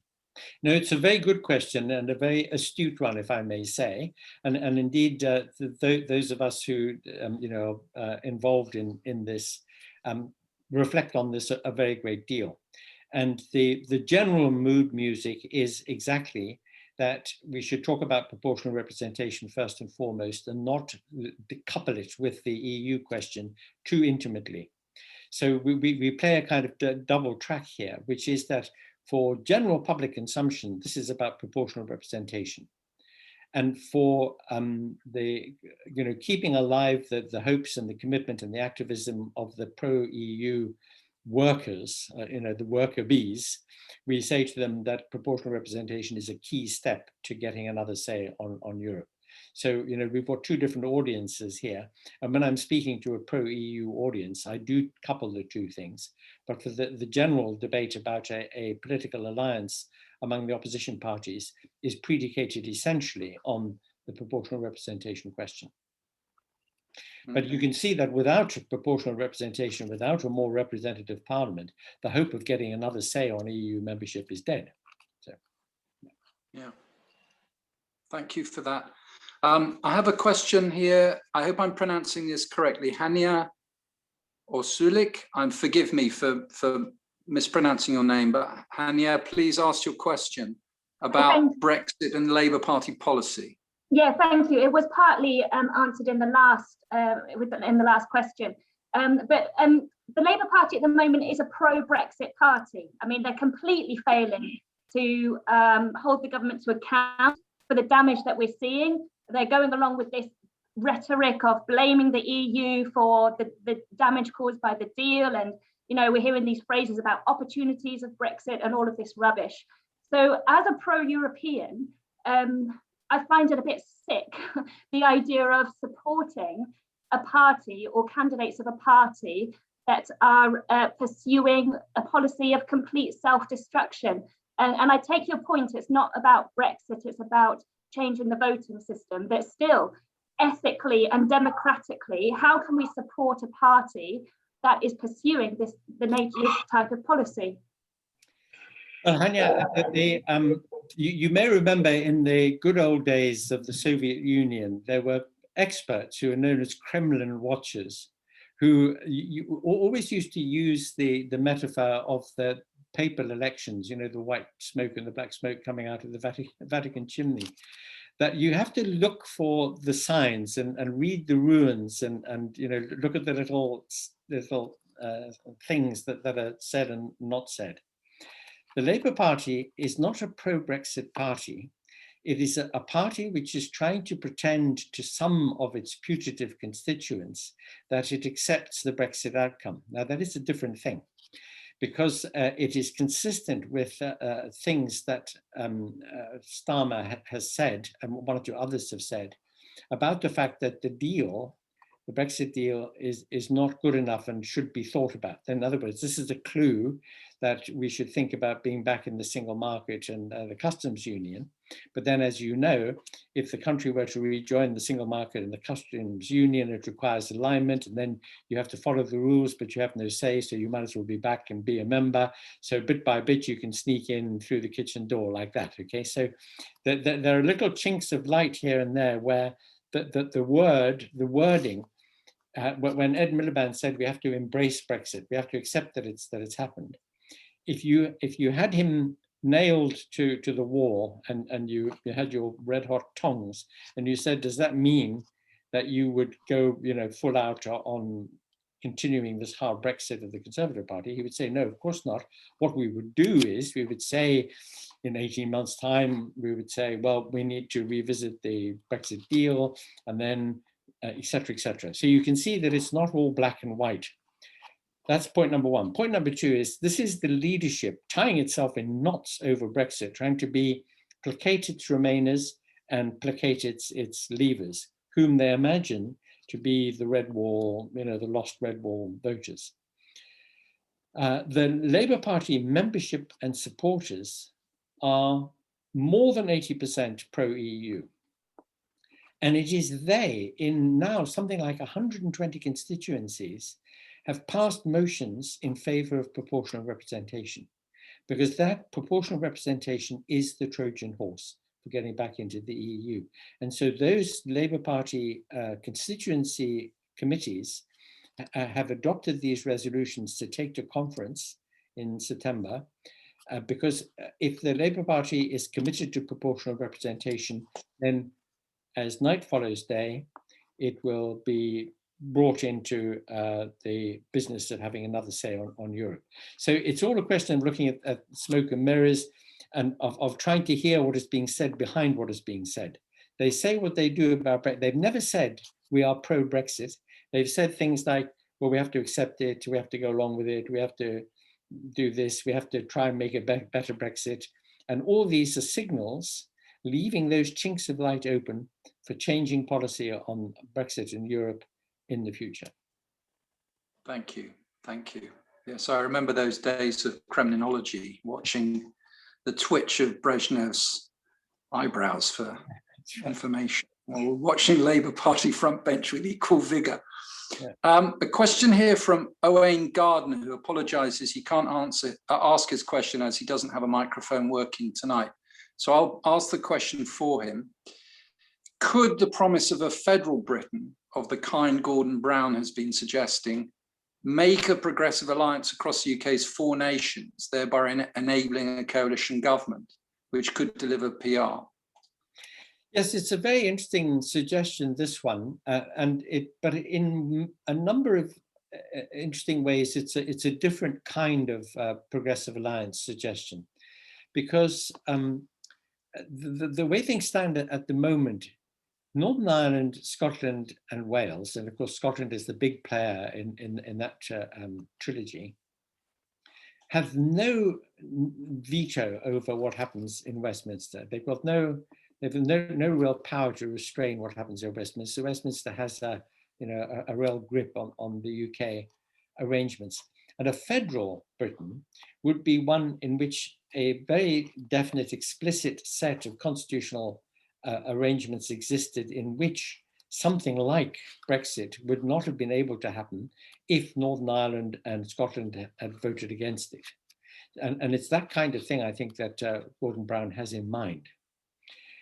No, it's a very good question and a very astute one, if I may say. And indeed, those of us who involved in this reflect on this a very great deal. And the general mood music is exactly that we should talk about proportional representation first and foremost, and not couple it with the EU question too intimately. So we play a kind of double track here, which is that for general public consumption, this is about proportional representation. And for keeping alive the hopes and the commitment and the activism of the pro-EU workers, the worker bees, we say to them that proportional representation is a key step to getting another say on Europe. So, we've got two different audiences here. And when I'm speaking to a pro-EU audience, I do couple the two things. But for the general debate about a political alliance among the opposition parties is predicated essentially on the proportional representation question. But you can see that without proportional representation, without a more representative parliament, the hope of getting another say on EU membership is dead. So, yeah. Thank you for that. I have a question here. I hope I'm pronouncing this correctly. Hania Orsulik, forgive me for mispronouncing your name, but Hania, please ask your question about Brexit and Labour Party policy. Yeah, thank you. It was partly answered in the last question. But the Labour Party at the moment is a pro-Brexit party. I mean, they're completely failing to hold the government to account for the damage that we're seeing. They're going along with this rhetoric of blaming the EU for the damage caused by the deal. And, you know, we're hearing these phrases about opportunities of Brexit and all of this rubbish. So as a pro-European, I find it a bit sick, the idea of supporting a party or candidates of a party that are pursuing a policy of complete self-destruction. And I take your point, it's not about Brexit, it's about changing the voting system, but still, ethically and democratically, how can we support a party that is pursuing this type of policy? Well, Hania, you may remember in the good old days of the Soviet Union, there were experts who are known as Kremlin watchers, who you always used to use the metaphor of the papal elections, you know, the white smoke and the black smoke coming out of the Vatican chimney, that you have to look for the signs and read the ruins and you know, look at the little things that are said and not said. The Labour Party is not a pro-Brexit party. It is a party which is trying to pretend to some of its putative constituents that it accepts the Brexit outcome. Now, that is a different thing, because it is consistent with things that Starmer has said, and one or two others have said, about the fact that the deal, the Brexit deal, is not good enough and should be thought about. In other words, this is a clue that we should think about being back in the single market and the customs union. But then, as you know, if the country were to rejoin the single market and the customs union, it requires alignment, and then you have to follow the rules, but you have no say, so you might as well be back and be a member. So bit by bit, you can sneak in through the kitchen door like that, okay? So there are little chinks of light here and there where the wording, when Ed Miliband said we have to embrace Brexit, we have to accept that it's happened. If you had him nailed to the wall and you had your red hot tongs and you said, does that mean that you would go, you know, full out on continuing this hard Brexit of the Conservative Party? He would say, no, of course not. What we would do is we would say, in 18 months' time, we would say, well, we need to revisit the Brexit deal, and then et cetera, et cetera. So you can see that it's not all black and white. That's point number one. Point number two is this is the leadership tying itself in knots over Brexit, trying to placate its Remainers and placate its leavers, whom they imagine to be the red wall, you know, the lost red wall voters. The Labour Party membership and supporters are more than 80% pro-EU. And it is they, in now something like 120 constituencies, have passed motions in favor of proportional representation, because that proportional representation is the Trojan horse for getting back into the EU. And so those Labour Party constituency committees have adopted these resolutions to take to conference in September, because if the Labour Party is committed to proportional representation, then as night follows day, it will be brought into the business of having another say on Europe. So it's all a question of looking at smoke and mirrors and of trying to hear what is being said behind what is being said. They say what they do about Brexit. They've never said we are pro-Brexit. They've said things like, well, we have to accept it, we have to go along with it, we have to do this, we have to try and make a better Brexit. And all these are signals leaving those chinks of light open for changing policy on Brexit in Europe in the future. Thank you. Thank you. Yes, I remember those days of Kremlinology, watching the twitch of Brezhnev's eyebrows for information, or watching Labour Party front bench with equal vigour. Yeah. A question here from Owain Gardner, who apologises he can't ask his question as he doesn't have a microphone working tonight. So I'll ask the question for him. could the promise of a federal Britain of the kind Gordon Brown has been suggesting make a progressive alliance across the UK's 4 nations, thereby enabling a coalition government, which could deliver PR? Yes, it's a very interesting suggestion, this one, but in a number of interesting ways, it's a different kind of progressive alliance suggestion, because the way things stand at the moment, Northern Ireland, Scotland, and Wales, and of course Scotland is the big player in that trilogy, have no veto over what happens in Westminster. They've got no real power to restrain what happens in Westminster. Westminster has a real grip on the UK arrangements. And a federal Britain would be one in which a very definite, explicit set of constitutional arrangements existed, in which something like Brexit would not have been able to happen if Northern Ireland and Scotland had voted against it. And it's that kind of thing, I think, that Gordon Brown has in mind.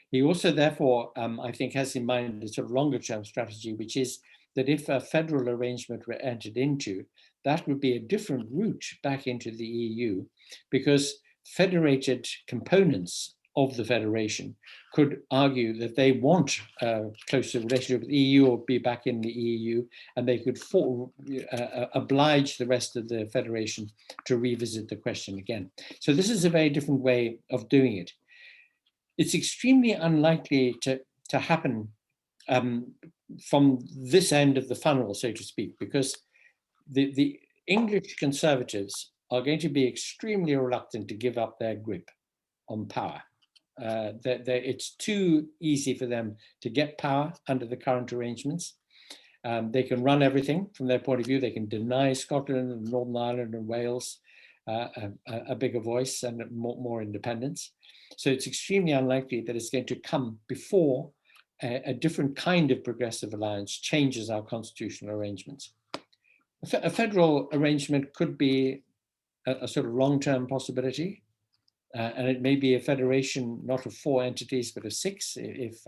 He also, therefore, I think, has in mind a sort of longer term strategy, which is that if a federal arrangement were entered into, that would be a different route back into the EU, because federated components of the federation could argue that they want a closer relationship with the EU or be back in the EU, and they could oblige the rest of the federation to revisit the question again. So this is a very different way of doing it. It's extremely unlikely to happen from this end of the funnel, so to speak, because the English Conservatives are going to be extremely reluctant to give up their grip on power. It's too easy for them to get power under the current arrangements. They can run everything from their point of view. They can deny Scotland and Northern Ireland and Wales a bigger voice and more independence. So it's extremely unlikely that it's going to come before a different kind of progressive alliance changes our constitutional arrangements. A federal arrangement could be a sort of long-term possibility, and it may be a federation not of 4 entities but of 6 if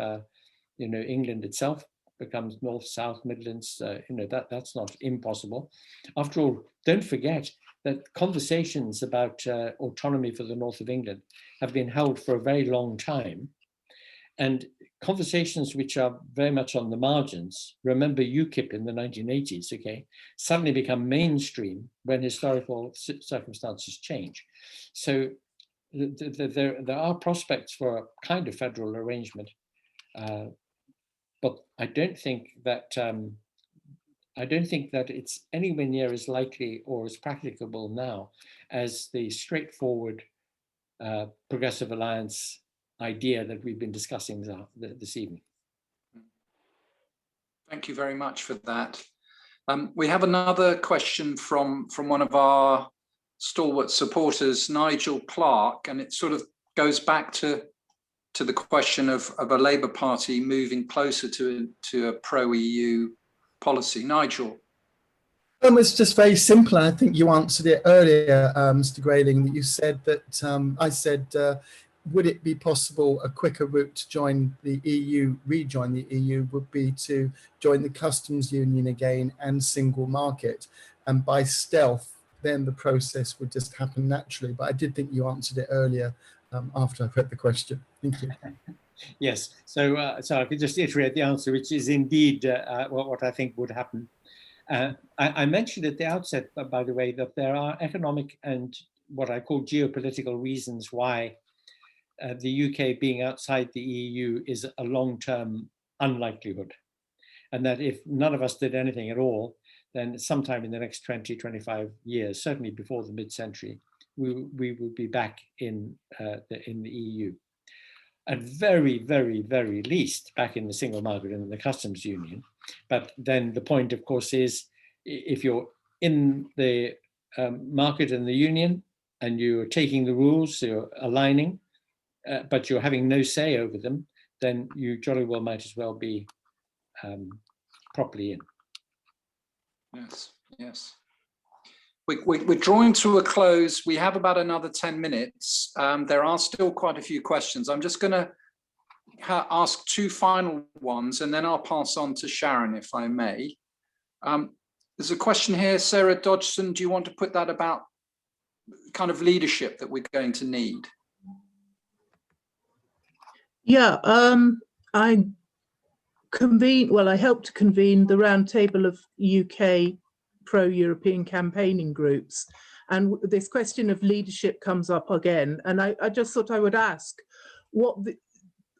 England itself becomes North, South, Midlands. That's not impossible. After all, don't forget that conversations about autonomy for the north of England have been held for a very long time, and conversations which are very much on the margins, remember UKIP in the 1980s, okay, suddenly become mainstream when historical circumstances change. So there are prospects for a kind of federal arrangement, but I don't think that it's anywhere near as likely or as practicable now as the straightforward progressive alliance idea that we've been discussing this evening. Thank you very much for that. We have another question from one of our stalwart supporters, Nigel Clark, and it sort of goes back to the question of a Labour Party moving closer to a pro-EU policy. Nigel. It's just very simple. I think you answered it earlier, Mr. Grayling, that you said that I said, would it be possible a quicker route to join the EU, rejoin the EU, would be to join the customs union again and single market, and by stealth, then the process would just happen naturally. But I did think you answered it earlier after I've read the question. Thank you. Yes, so I could just iterate the answer, which is indeed what I think would happen. I mentioned at the outset, by the way, that there are economic and what I call geopolitical reasons why the UK being outside the EU is a long-term unlikelihood. And that if none of us did anything at all, then sometime in the next 20, 25 years, certainly before the mid-century, we would be back in the EU. At very, very, very least back in the single market and in the customs union. But then the point, of course, is if you're in the market and the union and you're taking the rules, so you're aligning, but you're having no say over them, then you jolly well might as well be properly in. Yes, yes. We're drawing to a close. We have about another 10 minutes. There are still quite a few questions. I'm just going to ask two final ones, and then I'll pass on to Sharon, if I may. There's a question here, Sarah Dodgson. Do you want to put that about kind of leadership that we're going to need? Yeah, I helped to convene the roundtable of UK pro-European campaigning groups. And this question of leadership comes up again. And I just thought I would ask what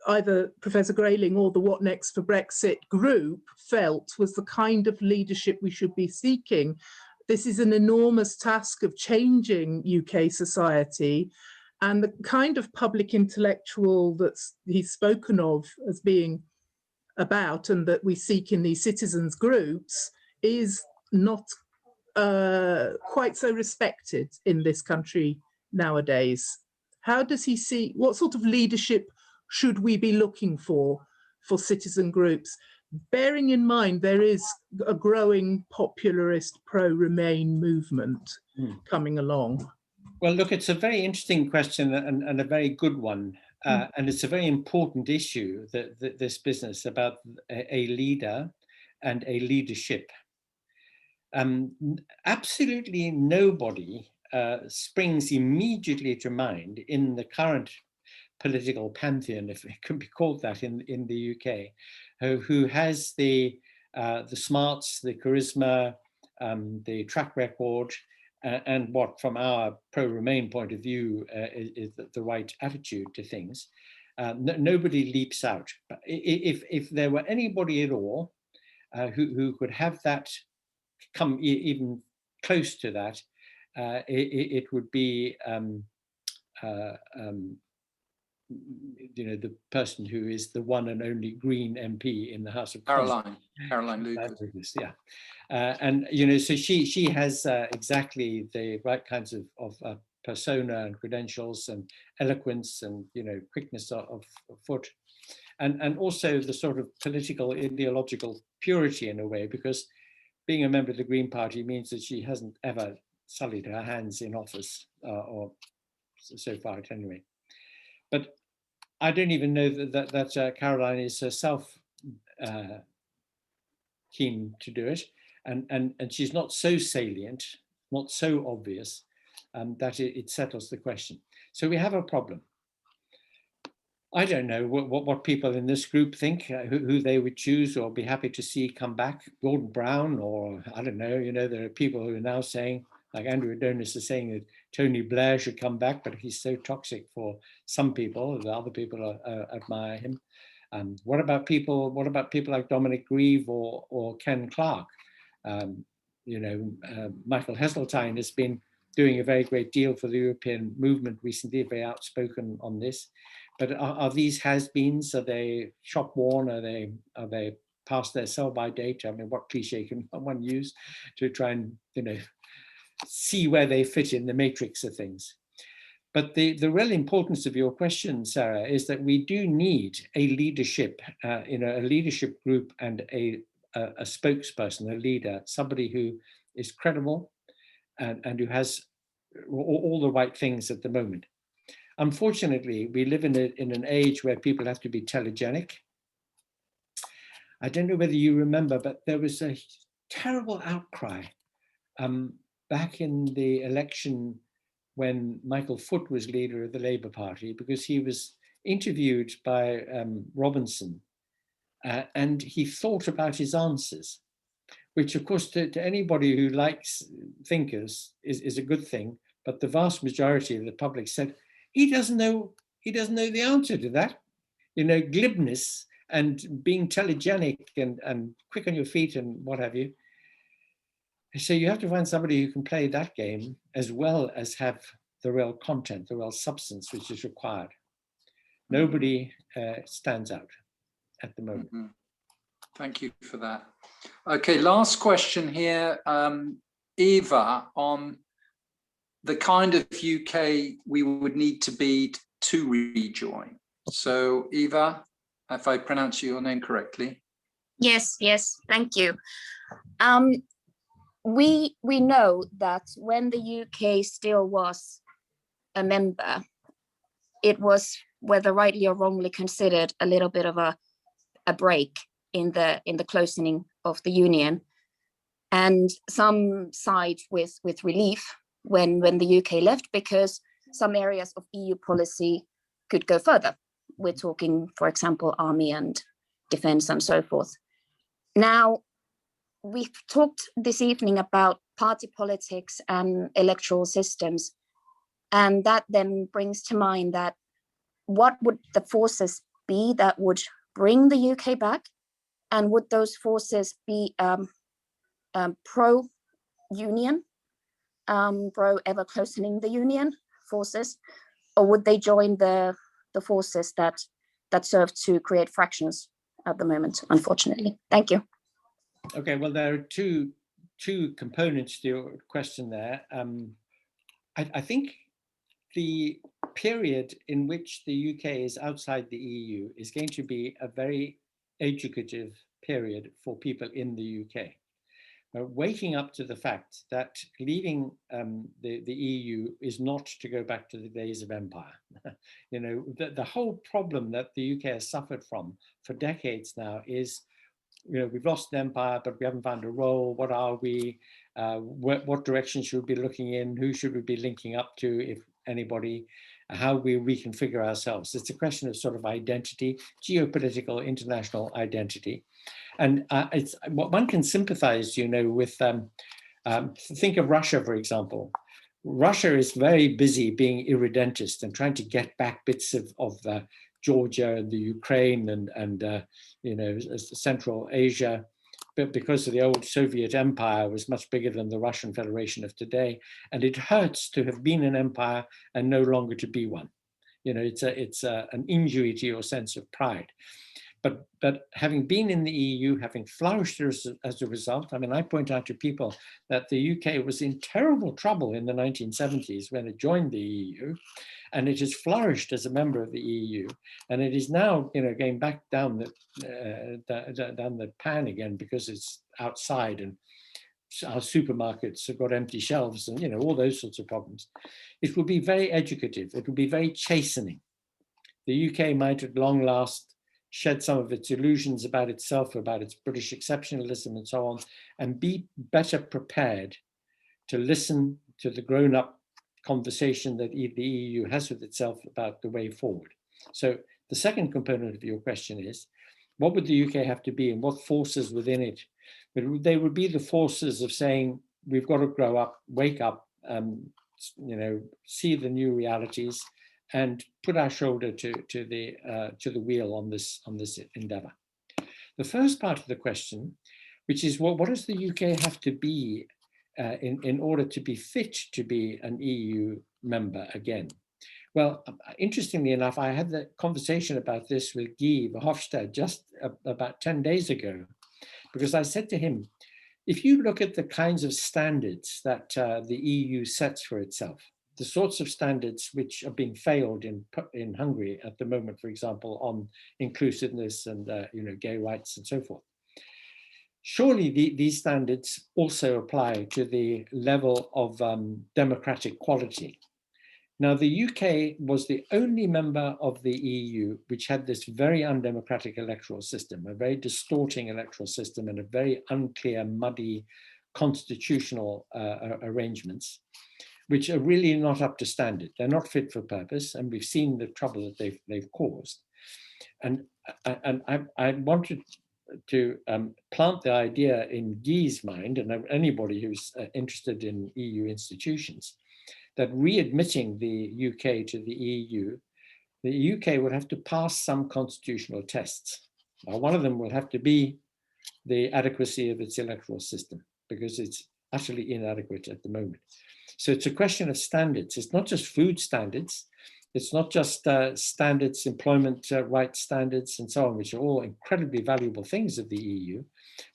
either Professor Grayling or the What Next for Brexit group felt was the kind of leadership we should be seeking. This is an enormous task of changing UK society, and the kind of public intellectual that he's spoken of as being about and that we seek in these citizens groups is not quite so respected in this country nowadays. How does he see, what sort of leadership should we be looking for citizen groups, bearing in mind there is a growing popularist pro-Remain movement coming along? Well, look, it's a very interesting question and a very good one. And it's a very important issue, that this business about a leader and a leadership. Absolutely nobody springs immediately to mind in the current political pantheon, if it can be called that, in the UK, who has the smarts, the charisma, the track record, and what, from our pro-Remain point of view, is the right attitude to things. Nobody leaps out. But if there were anybody at all who could have that come even close to that, it would be the person who is the one and only Green MP in the House of Commons. Caroline Lucas. Yeah, and so she has exactly the right kinds of persona and credentials and eloquence and quickness of foot, and also the sort of political ideological purity in a way, because being a member of the Green Party means that she hasn't ever sullied her hands in office, or so far at any rate. But I don't even know that Caroline is herself keen to do it, and she's not so salient, not so obvious, that it settles the question. So we have a problem. I don't know what people in this group think, who they would choose or be happy to see come back. Gordon Brown, or I don't know, there are people who are now saying, like Andrew Adonis is saying, that Tony Blair should come back, but he's so toxic for some people. The other people admire him. What about people like Dominic Grieve or Ken Clarke? Michael Heseltine has been doing a very great deal for the European movement recently, very outspoken on this. But are these has-beens? Are they shop-worn? Are they past their sell-by date? I mean, what cliche can one use to try and see where they fit in the matrix of things? But the real importance of your question, Sarah, is that we do need a leadership, a leadership group and a spokesperson, a leader, somebody who is credible and who has all the right things at the moment. Unfortunately, we live in an age where people have to be telegenic. I don't know whether you remember, but there was a terrible outcry back in the election when Michael Foot was leader of the Labour Party, because he was interviewed by Robinson and he thought about his answers, which of course to anybody who likes thinkers is a good thing, but the vast majority of the public said, he doesn't know the answer to that. Glibness and being telegenic and quick on your feet and what have you. So you have to find somebody who can play that game as well as have the real content, the real substance which is required. Nobody stands out at the moment. Mm-hmm. Thank you for that. Okay, last question here, Eva, on the kind of UK we would need to be to rejoin. So Eva, if I pronounce your name correctly. Yes, thank you. We know that when the UK still was a member, it was whether rightly or wrongly, considered a little bit of a break in the closing of the union. And some side with relief when the UK left, because some areas of EU policy could go further. We're talking, for example, army and defense and so forth. Now, we've talked this evening about party politics and electoral systems. And that then brings to mind that what would the forces be that would bring the UK back? And would those forces be pro-union, pro ever closening the union forces, or would they join the forces that serve to create fractions at the moment, unfortunately? Thank you. Okay, well, there are two components to your question there. I think the period in which the UK is outside the EU is going to be a very educative period for people in the UK. Waking up to the fact that leaving the EU is not to go back to the days of empire. You know, the whole problem that the UK has suffered from for decades now is, you know, we've lost an empire, but we haven't found a role. What are we? What direction should we be looking in? Who should we be linking up to, if anybody? How we reconfigure ourselves? It's a question of sort of identity, geopolitical, international identity. And it's what one can sympathize, you know, with, think of Russia, for example. Russia is very busy being irredentist and trying to get back bits of Georgia and the Ukraine and you know, Central Asia, but because of the old Soviet empire was much bigger than the Russian Federation of today. And it hurts to have been an empire and no longer to be one. You know, it's an injury to your sense of pride. But having been in the EU, having flourished as a result, I mean, I point out to people that the UK was in terrible trouble in the 1970s when it joined the EU, and it has flourished as a member of the EU, and it is now, you know, going back down the pan again because it's outside and our supermarkets have got empty shelves and, you know, all those sorts of problems. It will be very educative. It will be very chastening. The UK might at long last shed some of its illusions about itself, about its British exceptionalism and so on, and be better prepared to listen to the grown-up conversation that the EU has with itself about the way forward. So the second component of your question is, what would the UK have to be and what forces within it? They would be the forces of saying, we've got to grow up, wake up, you know, see the new realities, and put our shoulder to the wheel on this endeavor. The first part of the question, which is, well, what does the UK have to be in order to be fit to be an EU member again? Well, interestingly enough, I had the conversation about this with Guy Verhofstadt just about 10 days ago, because I said to him, if you look at the kinds of standards that the EU sets for itself, the sorts of standards which are being failed in Hungary at the moment, for example, on inclusiveness and you know, gay rights and so forth. Surely these standards also apply to the level of democratic quality. Now, the UK was the only member of the EU which had this very undemocratic electoral system, a very distorting electoral system and a very unclear, muddy constitutional arrangements, which are really not up to standard. They're not fit for purpose, and we've seen the trouble that they've caused. And I wanted to plant the idea in Guy's mind, and anybody who's interested in EU institutions, that readmitting the UK to the UK would have to pass some constitutional tests. Now, one of them will have to be the adequacy of its electoral system, because it's utterly inadequate at the moment. So it's a question of standards. It's not just food standards. It's not just standards, employment rights standards and so on, which are all incredibly valuable things of the EU,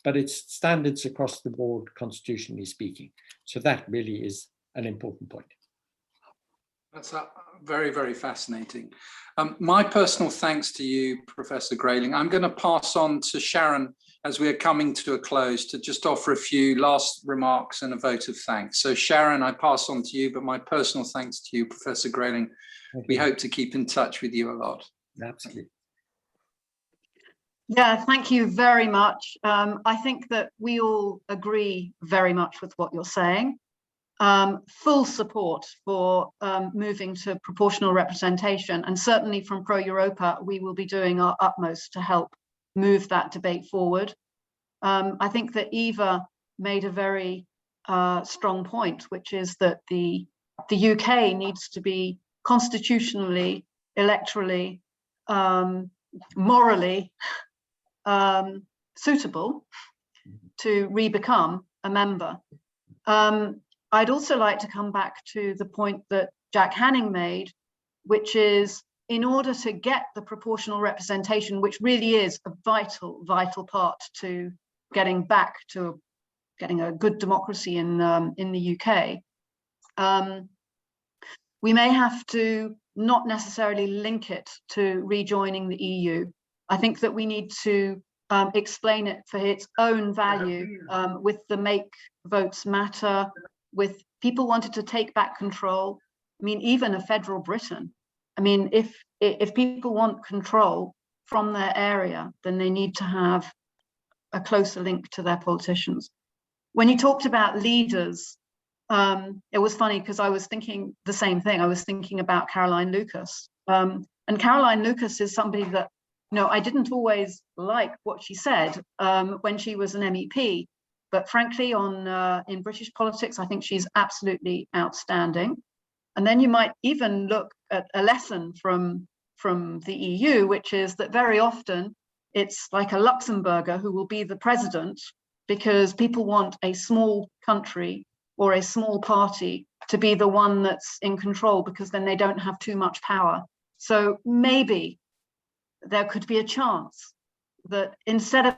but it's standards across the board, constitutionally speaking. So that really is an important point. That's very, very fascinating. My personal thanks to you, Professor Grayling. I'm going to pass on to Sharon as we are coming to a close to just offer a few last remarks and a vote of thanks. So Sharon, I pass on to you, but my personal thanks to you, Professor Grayling. We hope to keep in touch with you a lot. Absolutely. Yeah, thank you very much. I think that we all agree very much with what you're saying. Full support for moving to proportional representation, and certainly from Pro Europa, we will be doing our utmost to help move that debate forward. I think that Eva made a very strong point, which is that the UK needs to be constitutionally, electorally, morally suitable to re-become a member. I'd also like to come back to the point that Jack Hanning made, which is in order to get the proportional representation, which really is a vital, vital part to getting back to getting a good democracy in the UK, we may have to not necessarily link it to rejoining the EU. I think that we need to explain it for its own value with the Make Votes Matter, with people wanted to take back control. I mean, even a federal Britain. I mean, if people want control from their area, then they need to have a closer link to their politicians. When you talked about leaders, it was funny because I was thinking the same thing. I was thinking about Caroline Lucas. And Caroline Lucas is somebody that, you know, I didn't always like what she said when she was an MEP. But frankly, in British politics, I think she's absolutely outstanding. And then you might even look at a lesson from the EU, which is that very often it's like a Luxembourger who will be the president because people want a small country or a small party to be the one that's in control because then they don't have too much power. So maybe there could be a chance that instead of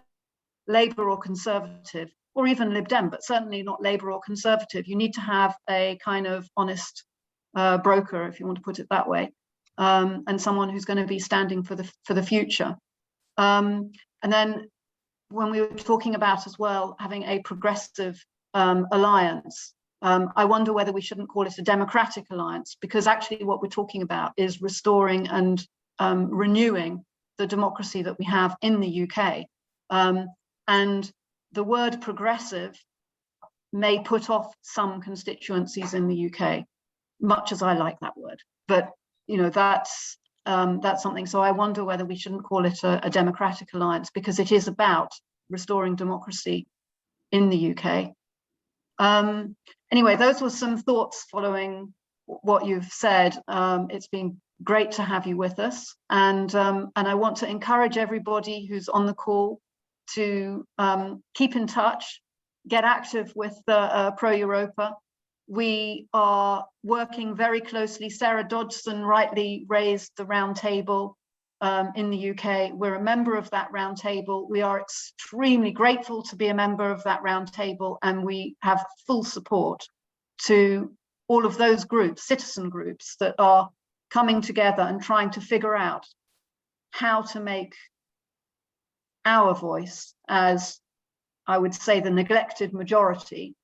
Labour or Conservative, or even Lib Dem, but certainly not Labour or Conservative, you need to have a kind of honest broker, if you want to put it that way, and someone who's going to be standing for the future. And then when we were talking about as well having a progressive alliance, I wonder whether we shouldn't call it a democratic alliance, because actually what we're talking about is restoring and renewing the democracy that we have in the UK. And the word progressive may put off some constituencies in the UK, much as I like that word. But you know, that's something. So I wonder whether we shouldn't call it a democratic alliance, because it is about restoring democracy in the UK. Anyway, those were some thoughts following what you've said. It's been great to have you with us, and I want to encourage everybody who's on the call to keep in touch, get active with Pro Europa. We are working very closely. Sarah Dodgson rightly raised the roundtable in the UK. We're a member of that roundtable. We are extremely grateful to be a member of that roundtable, and we have full support to all of those groups, citizen groups, that are coming together and trying to figure out how to make our voice, as I would say the neglected majority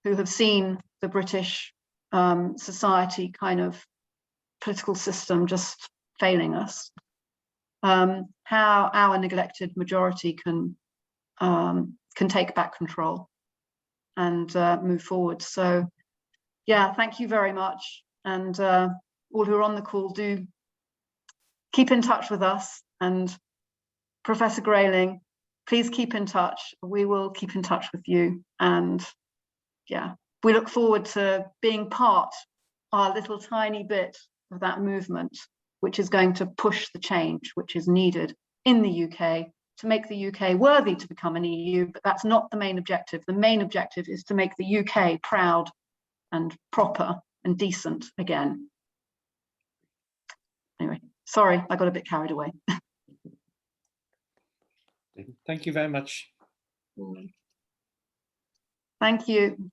who have seen the British society kind of political system just failing us, how our neglected majority can take back control and move forward. So yeah, thank you very much. And all who are on the call, do keep in touch with us. And Professor Grayling, please keep in touch. We will keep in touch with you. And yeah, we look forward to being part, our little tiny bit of that movement, which is going to push the change which is needed in the UK to make the UK worthy to become an EU. But that's not the main objective. The main objective is to make the UK proud and proper and decent again. Anyway, sorry, I got a bit carried away. Thank you very much. Thank you.